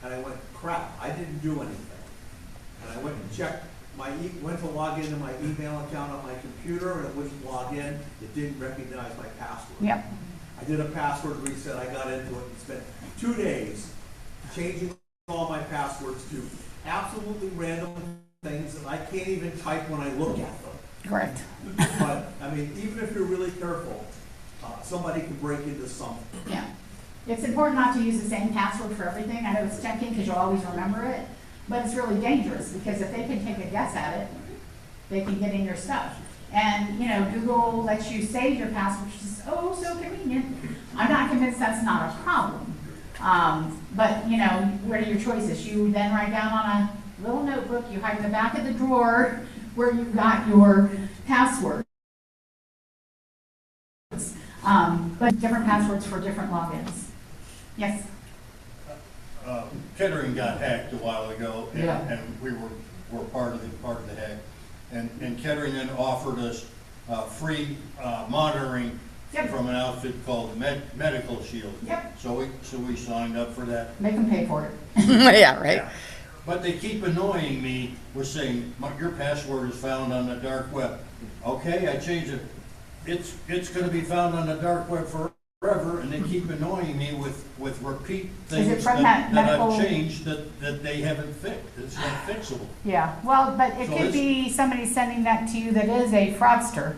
And I went, crap, I didn't do anything. And I went and checked went to log into my email account on my computer, and it wouldn't log in. It didn't recognize my password. Yep. I did a password reset. I got into it and spent 2 days changing all my passwords to absolutely random things that I can't even type when I look at them. Correct. But, I mean, even if you're really careful, somebody can break into something. Yeah. It's important not to use the same password for everything. I know it's tempting because you'll always remember it, but it's really dangerous because if they can take a guess at it, they can get in your stuff. And, Google lets you save your password, which is so convenient. I'm not convinced that's not a problem. But, what are your choices? You then write down on a little notebook, you hide in the back of the drawer where you got your password. But different passwords for different logins. Yes? Kettering got hacked a while ago, and we were part of the hack. And Kettering then offered us free monitoring from an outfit called Medical Shield. Yep. So we signed up for that. Make them pay for it. Yeah, right. Yeah. But they keep annoying me with saying, your password is found on the dark web. Okay, I changed it. It's going to be found on the dark web forever. forever, and they keep annoying me with repeat Is things it from that that I've medical- changed that they haven't fixed. It's not fixable. Yeah, well, but it So could it's- be somebody sending that to you that is a fraudster,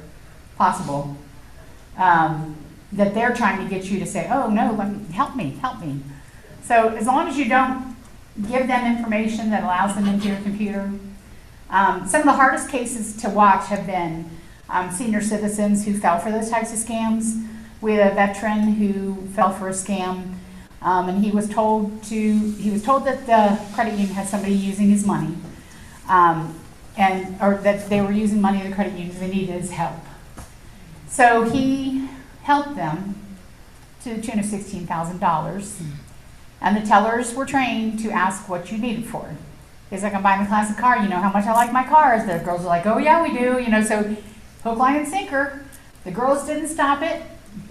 possible. That they're trying to get you to say, oh, no, help me. So as long as you don't give them information that allows them into your computer. Some of the hardest cases to watch have been senior citizens who fell for those types of scams. We had a veteran who fell for a scam, and he was told that the credit union had somebody using his money, or that they were using money of the credit union, they needed his help. So he helped them to the tune of $16,000, and the tellers were trained to ask what you needed for. He's like, I'm buying a classic car, you know how much I like my cars. The girls are like, oh yeah, we do, so hook, line, and sinker. The girls didn't stop it.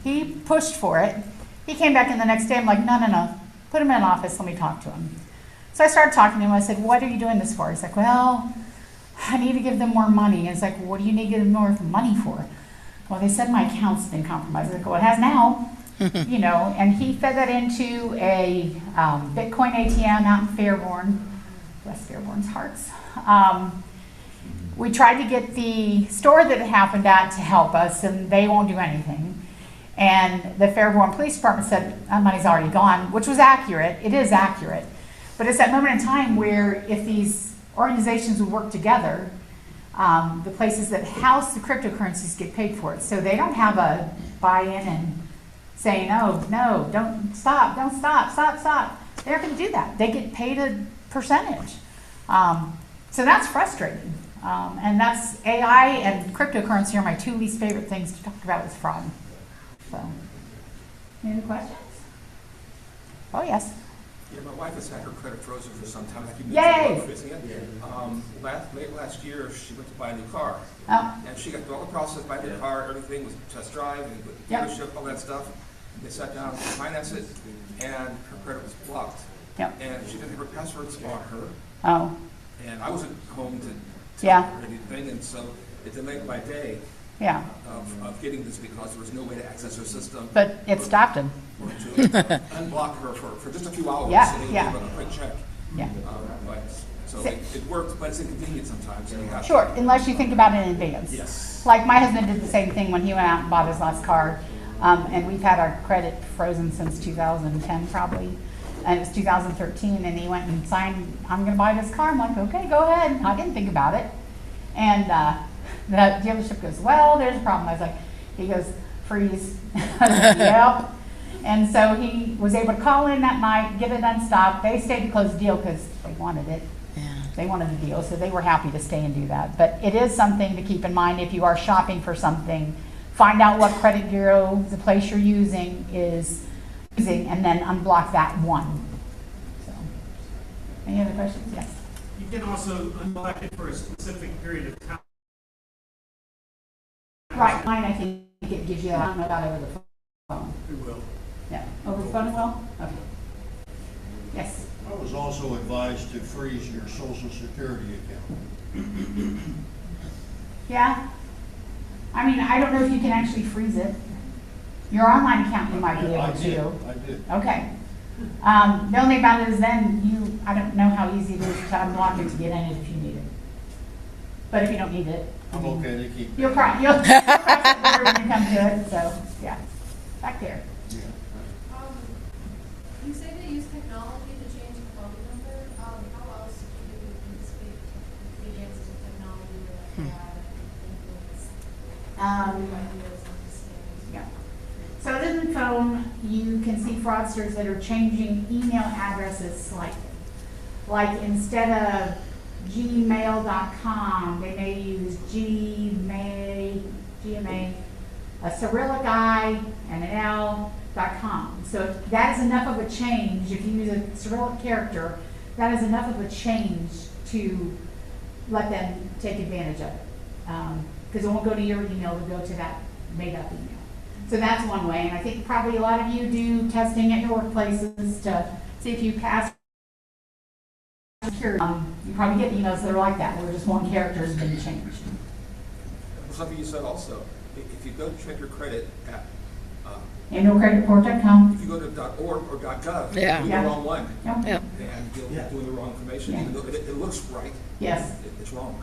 He pushed for it. He came back in the next day. I'm like, no. Put him in an office. Let me talk to him. So I started talking to him. I said, what are you doing this for? He's like, well, I need to give them more money. And it's like, what do you need to give them more money for? Well, they said my account's been compromised. I was like, well, it has now. And he fed that into a Bitcoin ATM out in Fairborn. Bless Fairborn's hearts. We tried to get the store that it happened at to help us, and they won't do anything. And the Fairborn Police Department said, that money's already gone, which was accurate. It is accurate. But it's that moment in time where if these organizations would work together, the places that house the cryptocurrencies get paid for it. So they don't have a buy-in and saying, oh, no, don't stop. They're not going to do that. They get paid a percentage. So that's frustrating. And that's AI and cryptocurrency are my two least favorite things to talk about with fraud. So, any questions? Oh, yes. Yeah, my wife has had her credit frozen for some time. I keep Yay! freezing it. Late last year, she went to buy a new car. Oh. And she got through all the process, buy the car, everything was test drive, and with the dealership, all that stuff. They sat down to finance it, and her credit was blocked. Yep. And she didn't have her passwords on her. Oh. And I wasn't home to Yeah. tell her anything, and so it delayed my day Yeah. of getting this because there was no way to access her system. But it stopped him. Or to unblock her for just a few hours. Yeah, And yeah. give a quick check. Yeah. So it worked, but it's inconvenient sometimes. And you have to- Sure, unless you think about it in advance. Yes. Like my husband did the same thing when he went out and bought his last car. And we've had our credit frozen since 2010 probably. And it was 2013, and he went and signed, I'm going to buy this car. I'm like, okay, go ahead. I didn't think about it. And the dealership goes, well, there's a problem. I was like, he goes, freeze. I was like, yep. And so he was able to call in that night, get it unstopped. They stayed to close the deal because they wanted it. Yeah. They wanted the deal, so they were happy to stay and do that. But it is something to keep in mind if you are shopping for something. Find out what credit bureau, the place you're using, is using, and then unblock that one. So, any other questions? Yes. You can also unblock it for a specific period of time. Right, mine, I think it gives you, I don't know about over the phone. It will. Yeah, over the phone it will? Okay. Yes. I was also advised to freeze your Social Security account. Yeah. I mean, I don't know if you can actually freeze it. Your online account you might be able I to. did. Okay. The only thing about it is then I don't know how easy it is to unblock it to get in it if you need it. But if you don't need it, I'm okay to keep it. you'll probably when you come to it, so, yeah. Back there. You say they use technology to change the phone number. How else do you anticipate the advances of technology that influence ideas and scams? Yeah. So other than phone, you can see fraudsters that are changing email addresses slightly. Like instead of gmail.com, they may use GMA, a Cyrillic I and an L.com. So that is enough of a change. If you use a Cyrillic character, that is enough of a change to let them take advantage of it. Because it won't go to your email, it'll go to that made up email. So that's one way. And I think probably a lot of you do testing at your workplaces to see if you pass security. You probably get emails that are like that, where just one character has been changed. Something you said also, if you go check your credit at annualcreditreport.com. If you go to .org or .gov, Yeah. you're Yeah. the wrong one. Yep. Yep. And you'll Yeah. be doing the wrong information, Yeah. even though it looks right. Yes. It's wrong.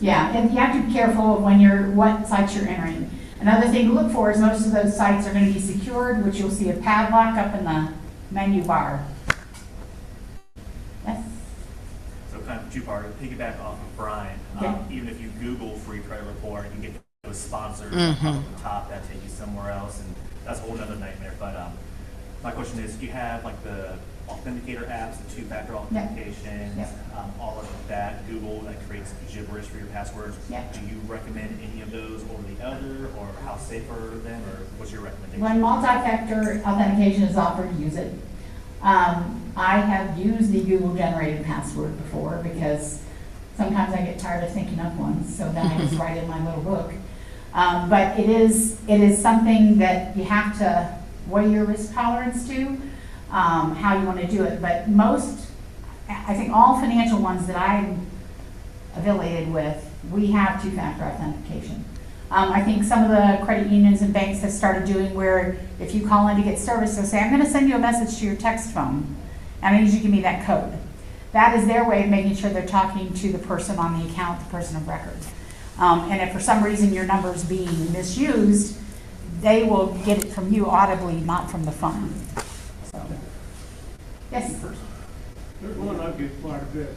Yeah, and you have to be careful of what sites you're entering. Another thing to look for is most of those sites are going to be secured, which you'll see a padlock up in the menu bar. Yes. So kind of two-part, piggyback off of Brian, Okay. even if you Google free credit report, you get those sponsors Mhm. up at the top that take you somewhere else, and that's a whole nother nightmare. But my question is, you have like the authenticator apps, the two-factor Yeah. authentication, Yeah. all of that, Google that creates gibberish for your passwords. Yeah. Do you recommend any of those over the other, or how safe are them, or what's your recommendation? When multi-factor authentication is offered, use it. I have used the Google generated password before because sometimes I get tired of thinking up ones, so then I just write in my little book. But it is something that you have to weigh your risk tolerance to, how you want to do it. But I think all financial ones that I'm affiliated with, we have two-factor authentication. I think some of the credit unions and banks have started doing where if you call in to get service, they'll say, I'm going to send you a message to your text phone, and I need you to give me that code. That is their way of making sure they're talking to the person on the account, the person of record. And if for some reason your number is being misused, they will get it from you audibly, not from the phone. So, yes? There's one I get quite a bit.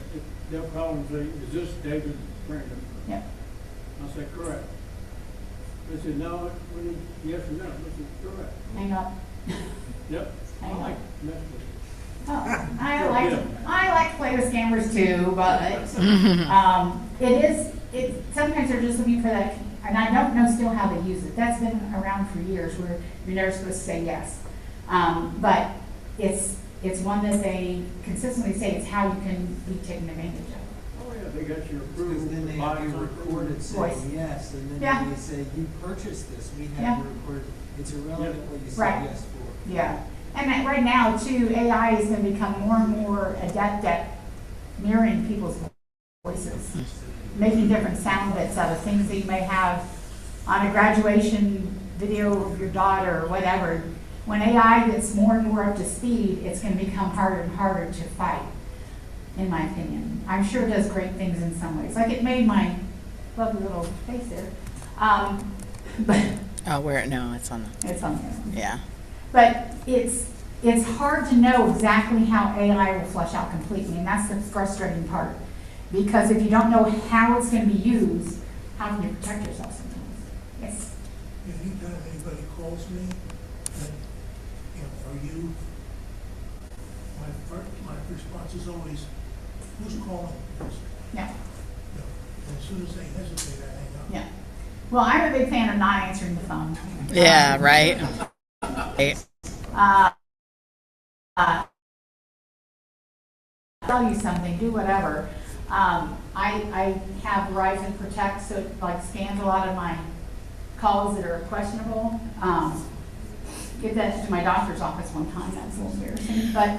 They'll call and say, is this David Brandon? Yep. I say, correct. They said, no, we need yes or no. I said, correct. Hang up. Yep. I Hang like up. messing with it. Oh, I like to play with scammers too, but sometimes they're just looking for that, and I don't know still how they use it. That's been around for years where you're never supposed to say yes. But it's one that they consistently say it's how you can be taken advantage of. Oh, yeah, they got your approval. Because then they to buy have you something. recorded Voice. saying yes, and then Yeah. they say, you purchased this, we Yeah. have you recorded. It's irrelevant what you Right. said yes for. Yeah, and right now too, AI is going to become more and more adept at mirroring people's voices, making different sound bits out of things that you may have on a graduation video of your daughter or whatever. When AI gets more and more up to speed, it's going to become harder and harder to fight, in my opinion. I'm sure it does great things in some ways. Like it made my lovely little face there. But Oh, where, no, it's on the, it's on there. yeah. But it's hard to know exactly how AI will flesh out completely, and that's the frustrating part. Because if you don't know how it's going to be used, how can you protect yourself sometimes? Yes? Anytime anybody calls me, are you, my response is always, who's calling? Yeah. As soon as they hesitate, I hang up. Yeah. Well, I'm a big fan of not answering the phone. Yeah, right. Tell you something, do whatever. I have Verizon Protect, so it like scans a lot of my calls that are questionable. Give that to my doctor's office one time, that's a little embarrassing, but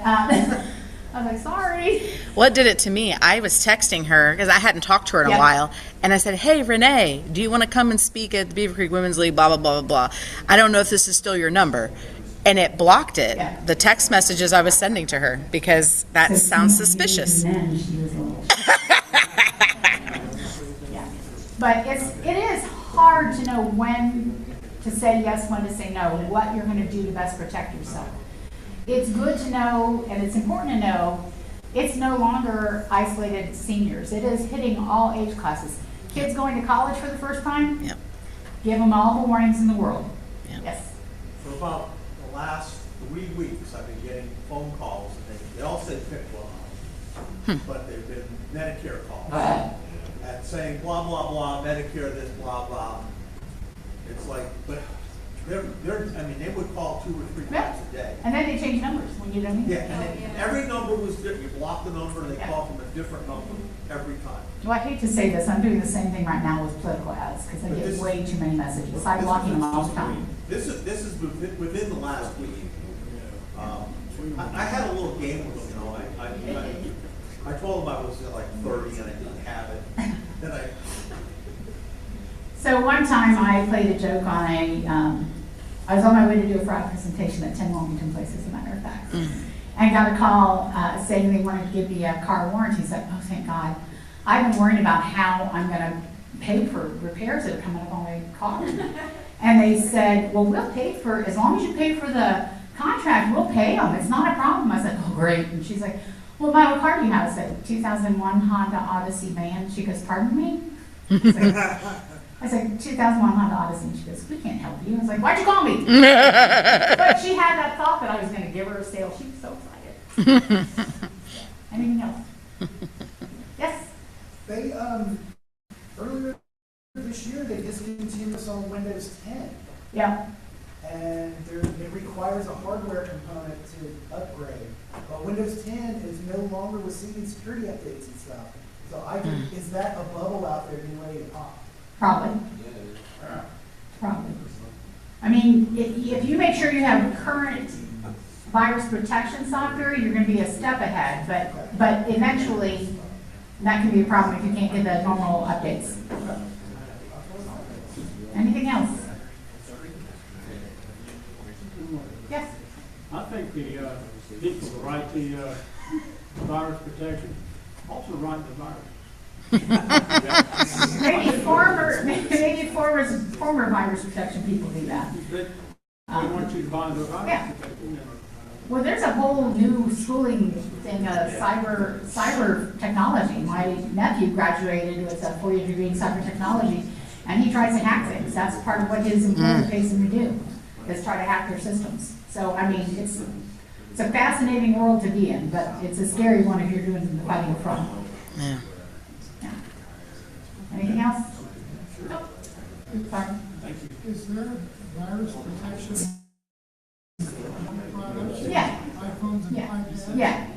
I was like, sorry. What did it to me? I was texting her because I hadn't talked to her in Yeah. a while, and I said, "Hey, Renee, do you want to come and speak at the Beavercreek Women's League? Blah blah blah blah blah. I don't know if this is still your number." And it blocked it. Yeah. The text messages I was sending to her because that sounds suspicious. And then she was a little. Yeah. But it is hard to know when to say yes, when to say no, what you're going to do to best protect yourself. It's good to know, and it's important to know, it's no longer isolated seniors. It is hitting all age classes. Kids going to college for the first time, Yep. give them all the warnings in the world. Yep. Yes. For about the last 3 weeks, I've been getting phone calls, and they all say pick one, but they've been Medicare calls. And saying blah, blah, blah, Medicare this, blah, blah. It's like, but they would call 2 or 3 times a day. And then they change numbers when you don't need Yeah, it. and then every number was different. You block the number, and they Yeah. call from a different number every time. Well, I hate to say this, I'm doing the same thing right now with political ads, because I But get this- way too many messages. I'm blocking them all the time. This is within the last week. I had a little game with them, I told them I was at like 30 and I didn't have it. Then So one time I played a joke on I was on my way to do a fraud presentation at 10 Wilmington Place, as a matter of fact. And got a call saying they wanted to give me a car warranty. I said, oh, thank God. I've been worrying about how I'm going to pay for repairs that are coming up on my car. And they said, well, we'll pay for, as long as you pay for the contract, we'll pay them. It's not a problem. I said, oh, great. And she's like, well, what car do you have? I said, 2001 Honda Odyssey van. She goes, pardon me? I said, 2001 Honda Odyssey. And she goes, we can't help you. I was like, why'd you call me? But she had that thought that I was going to give her a sale. She was so excited. Anything else? Yes? They, earlier this year, they discontinued us on Windows 10. Yeah. And it requires a hardware component to upgrade. But Windows 10 is no longer receiving security updates and stuff. So is that a bubble out there being ready to pop? Probably. Probably. I mean, if you make sure you have current virus protection software, you're going to be a step ahead. But eventually, that can be a problem if you can't get the normal updates. Anything else? Yes? I think the people who write the virus protection also write the virus. maybe former virus protection people do that. They want you to buy the virus Yeah. protection. Well, there's a whole new schooling thing, cyber technology. My nephew graduated with a 4-year degree in cyber technology, and he tries to hack things. That's part of what his employer pays him to do, is try to hack their systems. So, I mean, it's a fascinating world to be in, but it's a scary one if you're doing the fighting front. Yeah. Yeah. Anything else? Nope. Sorry. Is there virus protection products? Yeah. iPhones and Yeah. iPads? Yeah.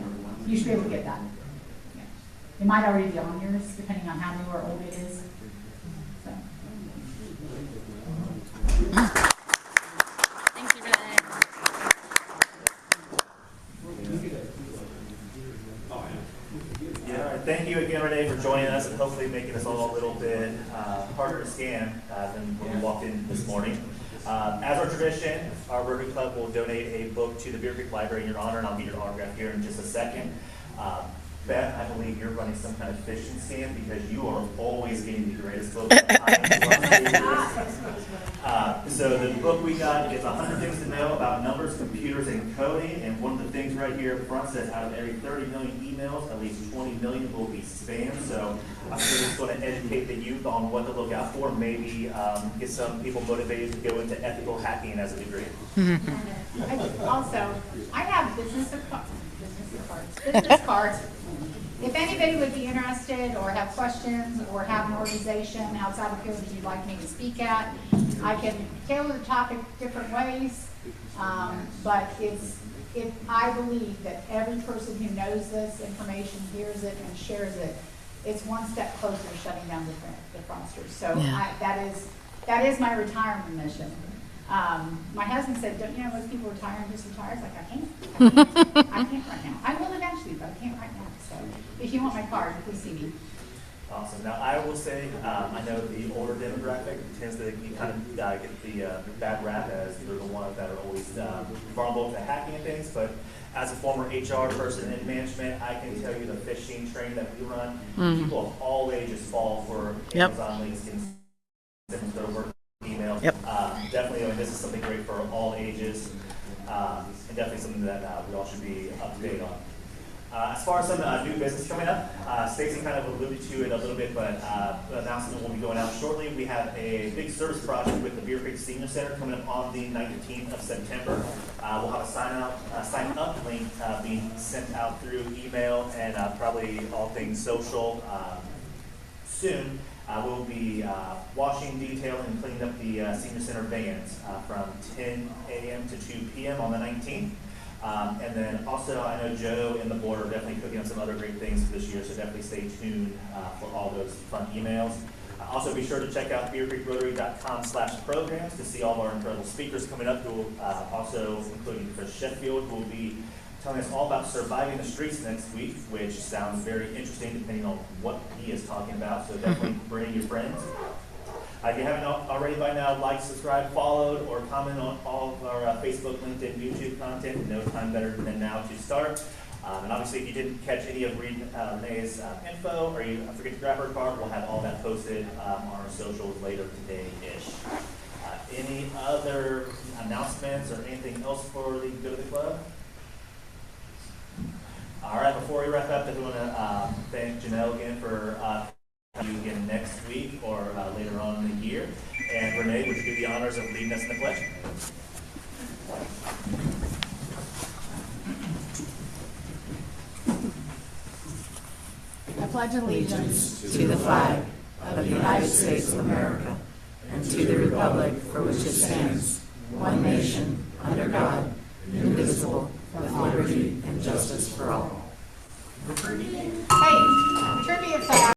You should be able to get that. Yeah. It might already be on yours, depending on how new or old it is. So. Thanks, Renee. Yeah, all right. Thank you again, Renee, for joining us and hopefully making us all a little bit harder to scam than when we walked in this morning. As our tradition, our Rotary Club will donate a book to the Beavercreek Library in your honor, and I'll get your autograph here in just a second. Beth, I believe you're running some kind of phishing scam because you are always getting the greatest book. So the book we got is 100 Things to Know About Numbers, Computers, and Coding. And one of the things right here up front says out of every 30 million emails, at least 20 million will be spam. So I'm sure it's going to educate the youth on what to look out for, maybe get some people motivated to go into ethical hacking as a degree. Also, I have business cards. If anybody would be interested or have questions or have an organization outside of here that you'd like me to speak at, I can tailor the topic different ways. But I believe that every person who knows this information, hears it, and shares it, it's one step closer to shutting down the fraudsters. So Yeah. that is my retirement mission. My husband said, don't you know most people retire and just retire? It's like, I can't right now. I will eventually, but I can't right now. So if you want my card, please see me. Awesome. Now, I will say, I know the older demographic tends to kind of get the bad rap as they're the ones that are always vulnerable to hacking and things, but as a former HR person in management, I can tell you the phishing training that we run, people of all ages fall for Amazon links and their work email. Definitely, I mean, this is something great for all ages, and definitely something that we all should be up to date on. As far as some new business coming up, Stacy kind of alluded to it a little bit, but the announcement will be going out shortly. We have a big service project with the Beavercreek Senior Center coming up on the 19th of September. We'll have a sign up link being sent out through email and probably all things social soon. We'll be washing, detailing, and cleaning up the Senior Center vans from 10 a.m. to 2 p.m. on the 19th. And then also, I know Joe and the board are definitely cooking up some other great things for this year, so definitely stay tuned for all those fun emails. Also, be sure to check out beavercreekrotary.com/programs to see all of our incredible speakers coming up, who will also, including Chris Sheffield, who will be telling us all about surviving the streets next week, which sounds very interesting depending on what he is talking about, so definitely bring your friends. If you haven't already by now, like, subscribe, followed, or comment on all of our Facebook, LinkedIn, YouTube content. No time better than now to start. And obviously, if you didn't catch any of Renee's info, or you forget to grab her card, we'll have all that posted on our socials later today-ish. Any other announcements or anything else for the good of the club? All right, before we wrap up, I want to thank Janelle again for you again next week or later on in the year. And Renee, would you do the honors of leading us in the pledge? I pledge allegiance To the flag of the United States of America and to the republic for which it stands, one nation,